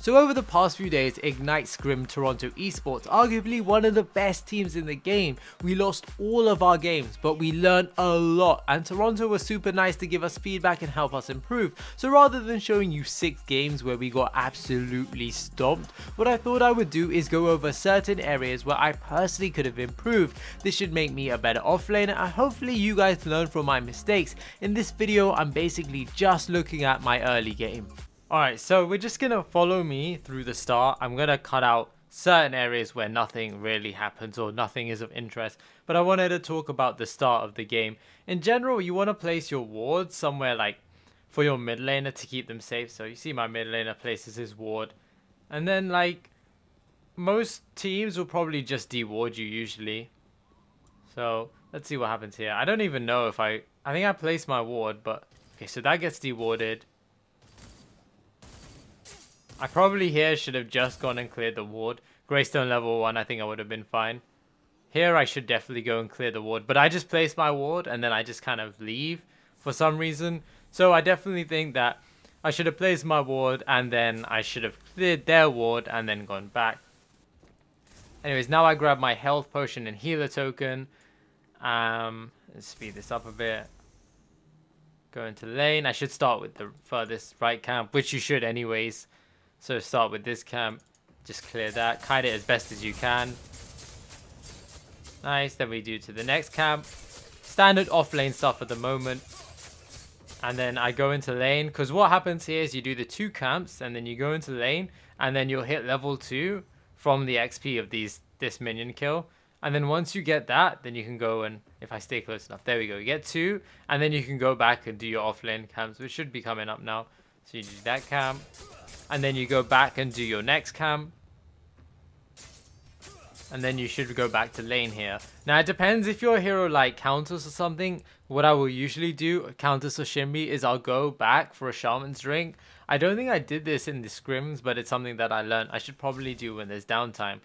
So over the past few days, Ignite scrimmed Toronto eSports, arguably one of the best teams in the game. We lost all of our games, but we learned a lot, and Toronto was super nice to give us feedback and help us improve. So rather than showing you 6 games where we got absolutely stomped, what I thought I would do is go over certain areas where I personally could have improved. This should make me a better offlaner, and hopefully you guys learn from my mistakes. In this video, I'm basically just looking at my early game. Alright, so we're just gonna follow me through the start. I'm gonna cut out certain areas where nothing really happens or nothing is of interest, but I wanted to talk about the start of the game. In general, you want to place your wards somewhere like for your mid laner to keep them safe. So you see my mid laner places his ward, and then like most teams will probably just deward you usually. So let's see what happens here. I don't even know if I think I placed my ward, but okay, so that gets dewarded. I probably here should have just gone and cleared the ward. Greystone level 1, I think I would have been fine. Here I should definitely go and clear the ward, but I just placed my ward and then I just kind of leave for some reason. So I definitely think that I should have placed my ward and then I should have cleared their ward and then gone back. Anyways, now I grab my health potion and healer token. Let's speed this up a bit. Go into lane. I should start with the furthest right camp, which you should anyways. So start with this camp, just clear that, kite it as best as you can. Nice, then we do to the next camp. Standard off lane stuff at the moment. And then I go into lane, because what happens here is you do the 2 camps, and then you go into lane, and then you'll hit level 2 from the XP of this minion kill. And then once you get that, then you can go and, if I stay close enough, there we go, you get 2, and then you can go back and do your off lane camps, which should be coming up now. So you do that camp. And then you go back and do your next camp. And then you should go back to lane here. Now it depends if your hero like counters or something. What I will usually do, counters or shimmy, is I'll go back for a shaman's drink. I don't think I did this in the scrims, but it's something that I learned I should probably do when there's downtime.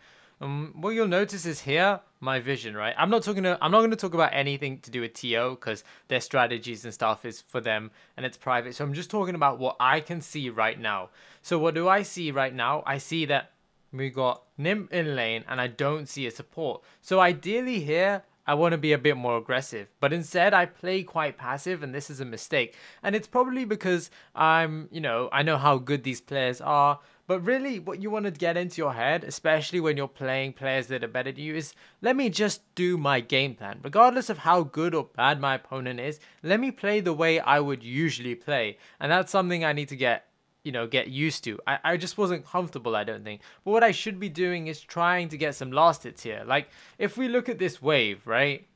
What you'll notice is here, my vision, right? I'm not going to talk about anything to do with TO because their strategies and stuff is for them and it's private. So I'm just talking about what I can see right now. So what do I see right now? I see that we got Nim in lane and I don't see a support. So ideally here, I want to be a bit more aggressive, but instead I play quite passive, and this is a mistake. And it's probably because I know how good these players are. But really, what you want to get into your head, especially when you're playing players that are better than you, is let me just do my game plan. Regardless of how good or bad my opponent is, let me play the way I would usually play. And that's something I need to get used to. I just wasn't comfortable, I don't think. But what I should be doing is trying to get some last hits here. Like, if we look at this wave, right?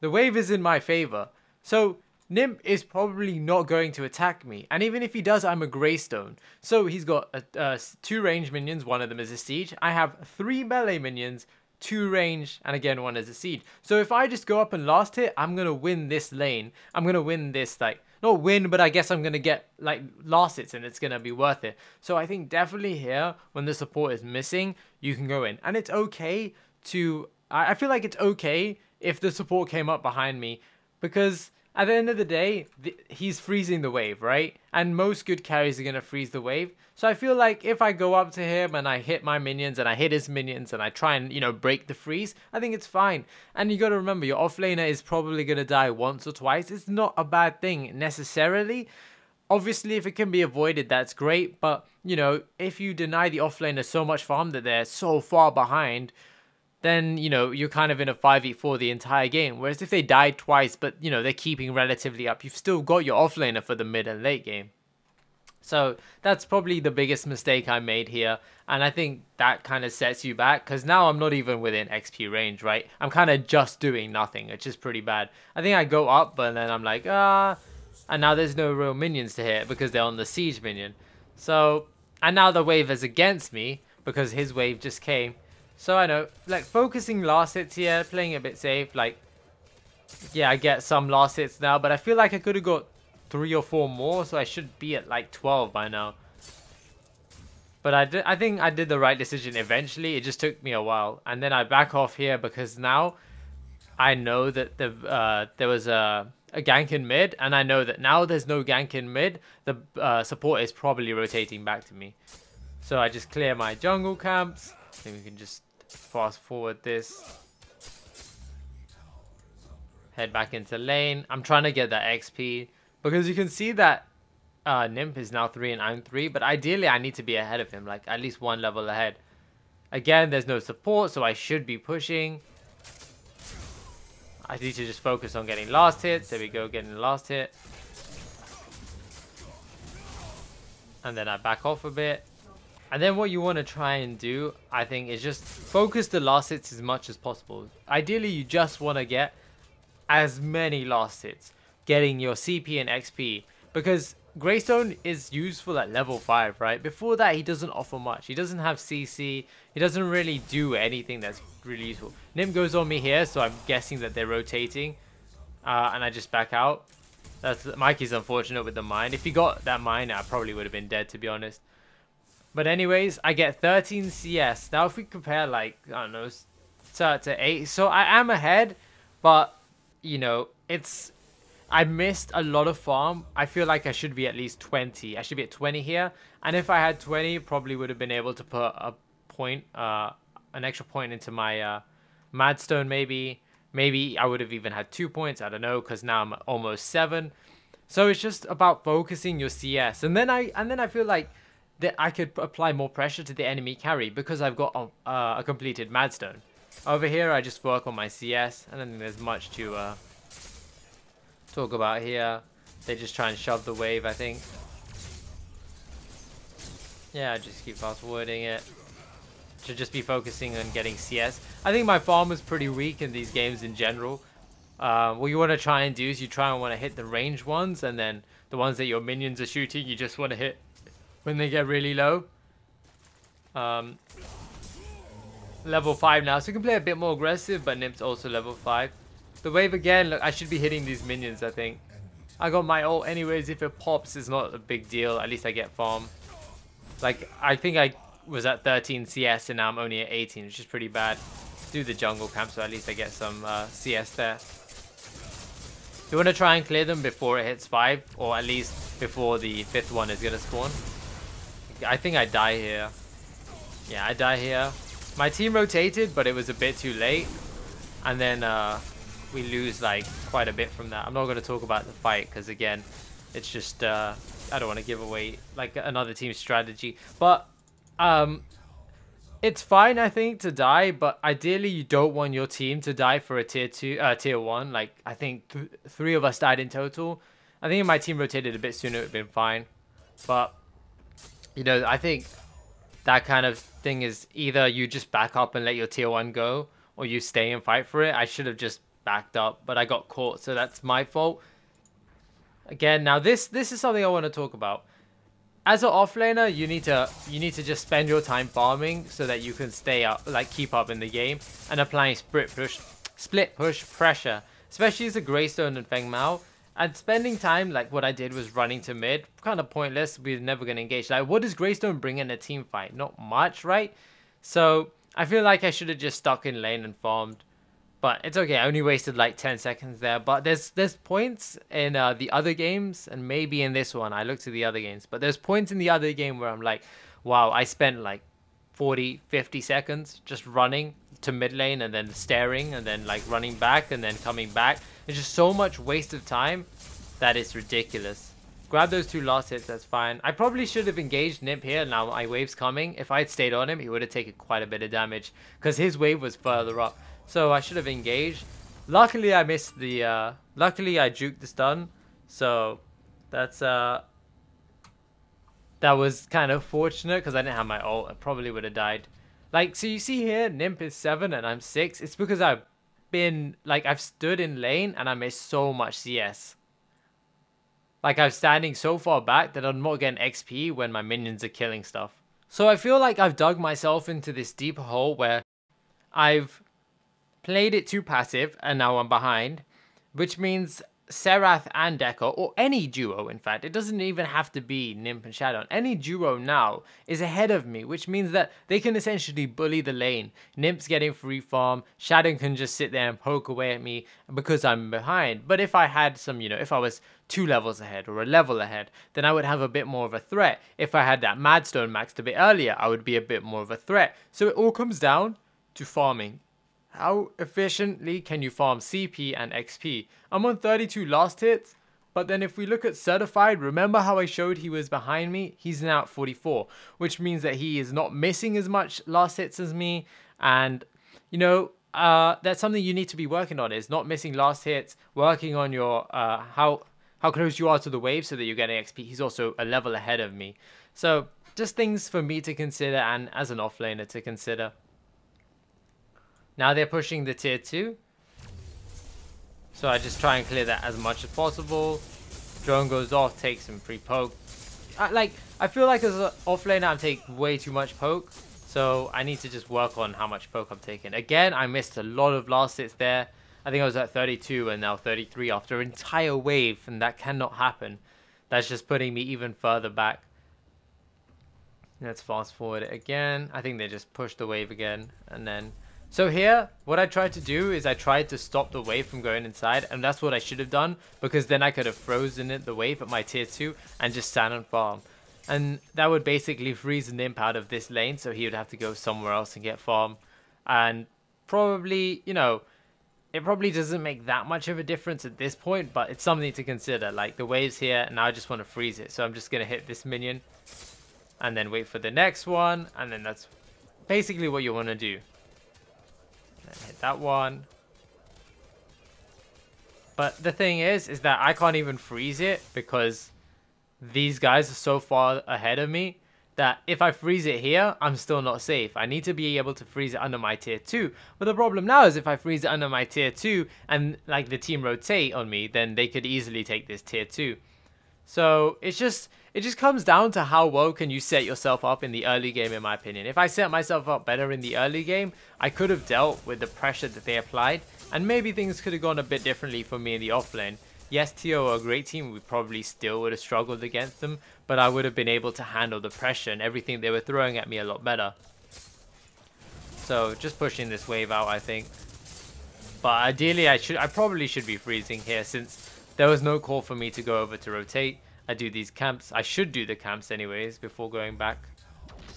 The wave is in my favor. So Nim is probably not going to attack me, and even if he does, I'm a Greystone. So he's got 2 range minions, one of them is a siege. I have 3 melee minions, 2 range, and again 1 is a siege. So if I just go up and last hit, I'm gonna win this lane. I'm gonna win this, like, not win, but I guess I'm gonna get like last hits, and it's gonna be worth it. So I think definitely here, when the support is missing, you can go in, and it's okay to. I feel like it's okay if the support came up behind me, because at the end of the day, he's freezing the wave, right? And most good carries are going to freeze the wave. So I feel like if I go up to him and I hit my minions and I hit his minions and I try and, break the freeze, I think it's fine. And you got to remember, your offlaner is probably going to die once or twice. It's not a bad thing necessarily. Obviously, if it can be avoided, that's great. But, if you deny the offlaner so much farm that they're so far behind, then, you're kind of in a 5v4 the entire game. Whereas if they died twice, but, they're keeping relatively up, you've still got your offlaner for the mid and late game. So that's probably the biggest mistake I made here. And I think that kind of sets you back, because now I'm not even within XP range, right? I'm kind of just doing nothing, which is pretty bad. I think I go up, but then I'm like, and now there's no real minions to hit because they're on the siege minion. So, and now the wave is against me because his wave just came. So I know, like, focusing last hits here, playing a bit safe, like, yeah, I get some last hits now, but I feel like I could have got 3 or 4 more, so I should be at like 12 by now. But I think I did the right decision eventually. It just took me a while, and then I back off here because now I know that there was a gank in mid, and I know that now there's no gank in mid. The support is probably rotating back to me. So I just clear my jungle camps. Then we can just fast forward this. Head back into lane. I'm trying to get that XP because you can see that Nymph is now 3 and I'm 3, but ideally I need to be ahead of him, like at least 1 level ahead. Again, there's no support, so I should be pushing. I need to just focus on getting last hits. There we go, getting the last hit. And then I back off a bit. And then what you want to try and do, I think, is just focus the last hits as much as possible. Ideally, you just want to get as many last hits, getting your CP and XP, because Greystone is useful at level 5, right? Before that, he doesn't offer much. He doesn't have CC. He doesn't really do anything that's really useful. Nim goes on me here, so I'm guessing that they're rotating. And I just back out. Mikey's unfortunate with the mine. If he got that mine, I probably would have been dead, to be honest. But anyways, I get 13 CS. Now, if we compare, like, I don't know, to 8. So I am ahead, but, you know, I missed a lot of farm. I feel like I should be at least 20. I should be at 20 here. And if I had 20, probably would have been able to put a point, an extra point into my madstone maybe. Maybe I would have even had 2 points. I don't know, because now I'm almost 7. So it's just about focusing your CS. And then I feel like that I could apply more pressure to the enemy carry because I've got a completed madstone. Over here, I just work on my CS. I don't think there's much to talk about here. They just try and shove the wave, I think. Yeah, I just keep fast forwarding it. Should just be focusing on getting CS. I think my farm was pretty weak in these games in general. What you want to try and do is you try and want to hit the range ones, and then the ones that your minions are shooting, you just want to hit when they get really low. Level 5 now, so you can play a bit more aggressive, but Nymph's also level 5. The wave again, look, I should be hitting these minions, I think. I got my ult anyways. If it pops, it's not a big deal. At least I get farm. Like, I think I was at 13 CS and now I'm only at 18, which is pretty bad. Do the jungle camp, so at least I get some CS there. You want to try and clear them before it hits 5, or at least before the 5th one is going to spawn. I think I die here. Yeah, I die here. My team rotated, but it was a bit too late. And then we lose like quite a bit from that. I'm not going to talk about the fight because again, it's just I don't want to give away like another team's strategy. But it's fine, I think, to die, but ideally you don't want your team to die for a tier 1. Like I think 3 of us died in total. I think if my team rotated a bit sooner, it would have been fine. But you know, I think that kind of thing is either you just back up and let your tier 1 go, or you stay and fight for it. I should have just backed up, but I got caught, so that's my fault. Again, now this is something I want to talk about. As an offlaner, you need to just spend your time farming so that you can stay up, like keep up in the game, and applying split push pressure, especially as a Greystone and Feng Mao. And spending time, like what I did was running to mid, kind of pointless. We're never going to engage. Like, what does Greystone bring in a team fight? Not much, right? So I feel like I should have just stuck in lane and farmed. But it's okay. I only wasted like 10 seconds there. But there's points in the other games, and maybe in this one. I looked at the other games. But there's points in the other game where I'm like, wow, I spent like 40, 50 seconds just running to mid lane and then staring and then like running back and then coming back. It's just so much waste of time that it's ridiculous. Grab those 2 last hits, that's fine. I probably should have engaged Nip here. Now my wave's coming. If I had stayed on him, he would have taken quite a bit of damage because his wave was further up. So I should have engaged. Luckily, I missed the... luckily, I juked the stun. So that's... that was kind of fortunate because I didn't have my ult. I probably would have died. Like, so you see here, Nymph is 7 and I'm 6. It's because I've stood in lane and I missed so much CS. Like, I'm standing so far back that I'm not getting XP when my minions are killing stuff. So I feel like I've dug myself into this deep hole where I've played it too passive and now I'm behind, which means Serath and Dekker, or any duo in fact, it doesn't even have to be Nymph and Shadow, any duo now is ahead of me, which means that they can essentially bully the lane. Nymph's getting free farm, Shadow can just sit there and poke away at me because I'm behind. But if I had some, if I was 2 levels ahead or a level ahead, then I would have a bit more of a threat. If I had that madstone maxed a bit earlier, I would be a bit more of a threat. So it all comes down to farming. How efficiently can you farm CP and XP? I'm on 32 last hits, but then if we look at Certified, remember how I showed he was behind me? He's now at 44, which means that he is not missing as much last hits as me. And, that's something you need to be working on, is not missing last hits, working on your how close you are to the wave so that you're getting XP. He's also a level ahead of me. So just things for me to consider and as an offlaner to consider. Now they're pushing the tier 2. So I just try and clear that as much as possible. Drone goes off, takes some free poke. I feel like as an offlaner I'm taking way too much poke. So I need to just work on how much poke I'm taking. Again, I missed a lot of last hits there. I think I was at 32 and now 33 after an entire wave. And that cannot happen. That's just putting me even further back. Let's fast forward it again. I think they just pushed the wave again. And then... So here, what I tried to do is I tried to stop the wave from going inside, and that's what I should have done, because then I could have frozen the wave at my tier 2 and just stand and farm. And that would basically freeze Nymph out of this lane, so he would have to go somewhere else and get farm. And probably, it probably doesn't make that much of a difference at this point, but it's something to consider. Like, the wave's here, and now I just want to freeze it, so I'm just going to hit this minion, and then wait for the next one, and then that's basically what you want to do. Hit that one. But the thing is that I can't even freeze it because these guys are so far ahead of me that if I freeze it here, I'm still not safe. I need to be able to freeze it under my tier 2. But the problem now is if I freeze it under my tier 2 and like the team rotate on me, then they could easily take this tier 2. So it just comes down to how well can you set yourself up in the early game, in my opinion. If I set myself up better in the early game, I could have dealt with the pressure that they applied, and maybe things could have gone a bit differently for me in the offlane. Yes, TO are a great team, we probably still would have struggled against them, but I would have been able to handle the pressure and everything they were throwing at me a lot better. So just pushing this wave out, I think. But ideally, I probably should be freezing here since there was no call for me to go over to rotate. I do these camps. I should do the camps anyways before going back.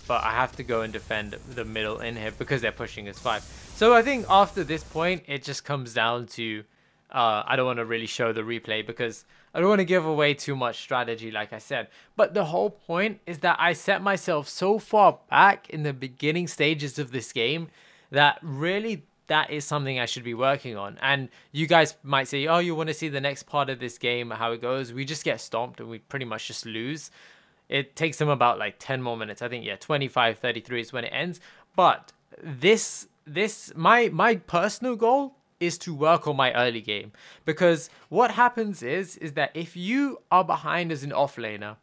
But I have to go and defend the middle in here because they're pushing us 5. So I think after this point, it just comes down to... I don't want to really show the replay because I don't want to give away too much strategy like I said. But the whole point is that I set myself so far back in the beginning stages of this game that really... that is something I should be working on. And you guys might say, oh, you want to see the next part of this game, how it goes. We just get stomped and we pretty much just lose. It takes them about like 10 more minutes. I think, yeah, 25-33 is when it ends. But my personal goal is to work on my early game. Because what happens is that if you are behind as an offlaner,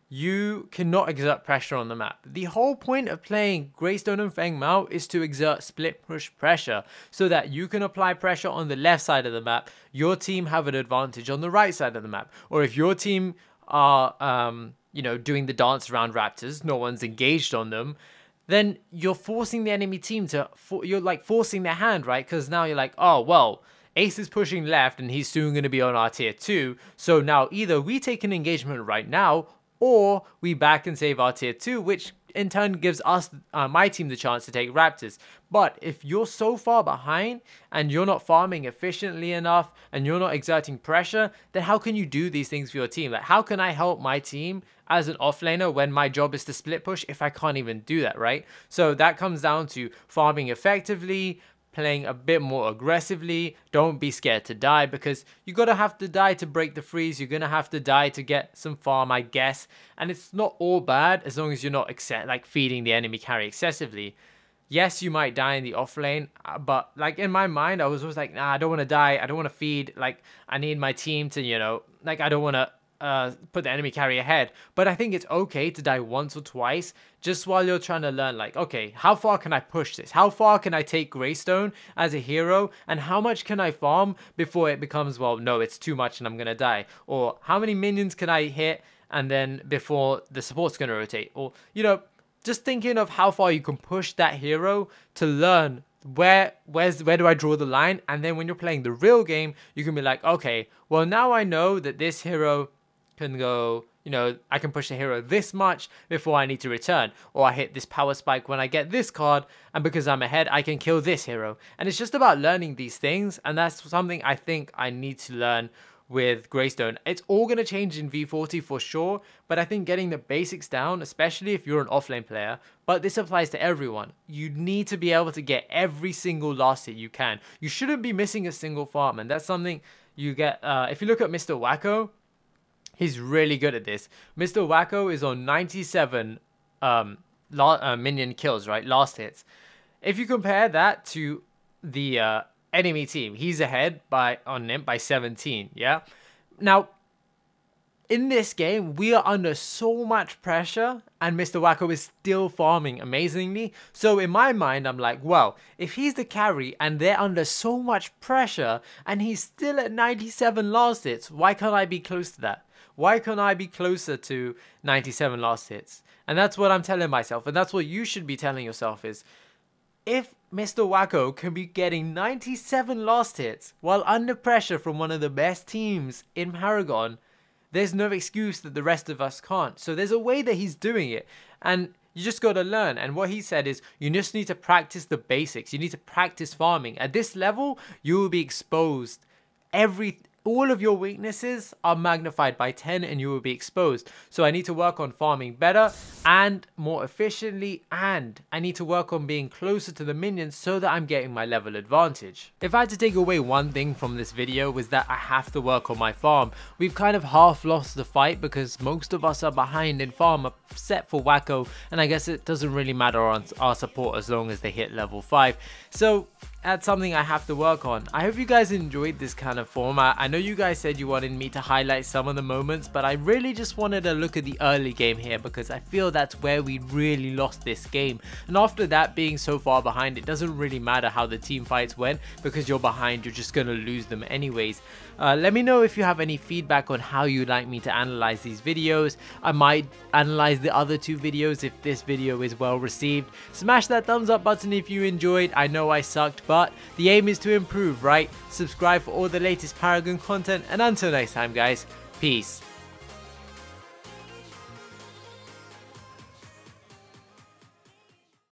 you cannot exert pressure on the map. The whole point of playing Greystone and Feng Mao is to exert split push pressure so that you can apply pressure on the left side of the map. Your team have an advantage on the right side of the map. Or if your team are, doing the dance around raptors, no one's engaged on them, then you're forcing the enemy team to, you're like forcing their hand, right? Because now you're like, oh, well, Ace is pushing left and he's soon going to be on our tier 2. So now either we take an engagement right now or we back and save our tier 2, which in turn gives us, my team, the chance to take raptors. But if you're so far behind and you're not farming efficiently enough and you're not exerting pressure, then how can you do these things for your team? Like, how can I help my team as an offlaner when my job is to split push if I can't even do that, right? So that comes down to farming effectively, playing a bit more aggressively. Don't be scared to die because you're going to have to die to break the freeze. You're going to have to die to get some farm, I guess. And it's not all bad as long as you're not feeding the enemy carry excessively. Yes, you might die in the off lane, but like in my mind, I was always like, nah, I don't want to die. I don't want to feed. Like, I need my team to, I don't want to put the enemy carry ahead. But I think it's okay to die once or twice just while you're trying to learn, like, okay, how far can I push this? How far can I take Greystone as a hero? And how much can I farm before it becomes, well, no, it's too much and I'm going to die? Or how many minions can I hit and then before the support's going to rotate? Or, you know, just thinking of how far you can push that hero to learn where do I draw the line. And then when you're playing the real game, you can be like, okay, well, now I know that this hero can go, you know, I can push the hero this much before I need to return, or I hit this power spike when I get this card, and because I'm ahead I can kill this hero. And it's just about learning these things, and that's something I think I need to learn with Greystone. It's all going to change in V40 for sure, but I think getting the basics down, especially if you're an offlane player, but this applies to everyone, you need to be able to get every single last hit you can. You shouldn't be missing a single farm, and that's something you get if you look at Mr. Wacko. He's really good at this. Mr. Wacko is on 97 minion kills, right? Last hits. If you compare that to the enemy team, he's ahead on him by 17, yeah? Now, in this game, we are under so much pressure and Mr. Wacko is still farming amazingly. So in my mind, I'm like, well, if he's the carry and they're under so much pressure and he's still at 97 last hits, why can't I be close to that? Why can't I be closer to 97 last hits? And that's what I'm telling myself. And that's what you should be telling yourself is, if Mr. Wacko can be getting 97 last hits while under pressure from one of the best teams in Paragon, there's no excuse that the rest of us can't. So there's a way that he's doing it. And you just got to learn. And what he said is, you just need to practice the basics. You need to practice farming. At this level, you will be exposed. All of your weaknesses are magnified by 10 and you will be exposed. So I need to work on farming better and more efficiently, and I need to work on being closer to the minions so that I'm getting my level advantage. If I had to take away one thing from this video, was that I have to work on my farm. We've kind of half lost the fight because most of us are behind in farm except for Wacko, and I guess it doesn't really matter on our support as long as they hit level 5. So that's something I have to work on. I hope you guys enjoyed this kind of format. I know you guys said you wanted me to highlight some of the moments, but I really just wanted to look at the early game here because I feel that's where we really lost this game. And after that, being so far behind, it doesn't really matter how the team fights went because you're behind, you're just going to lose them anyways. Let me know if you have any feedback on how you'd like me to analyze these videos. I might analyze the other 2 videos if this video is well received. Smash that thumbs up button if you enjoyed. I know I sucked, but the aim is to improve, right? Subscribe for all the latest Paragon content, and until next time guys, peace.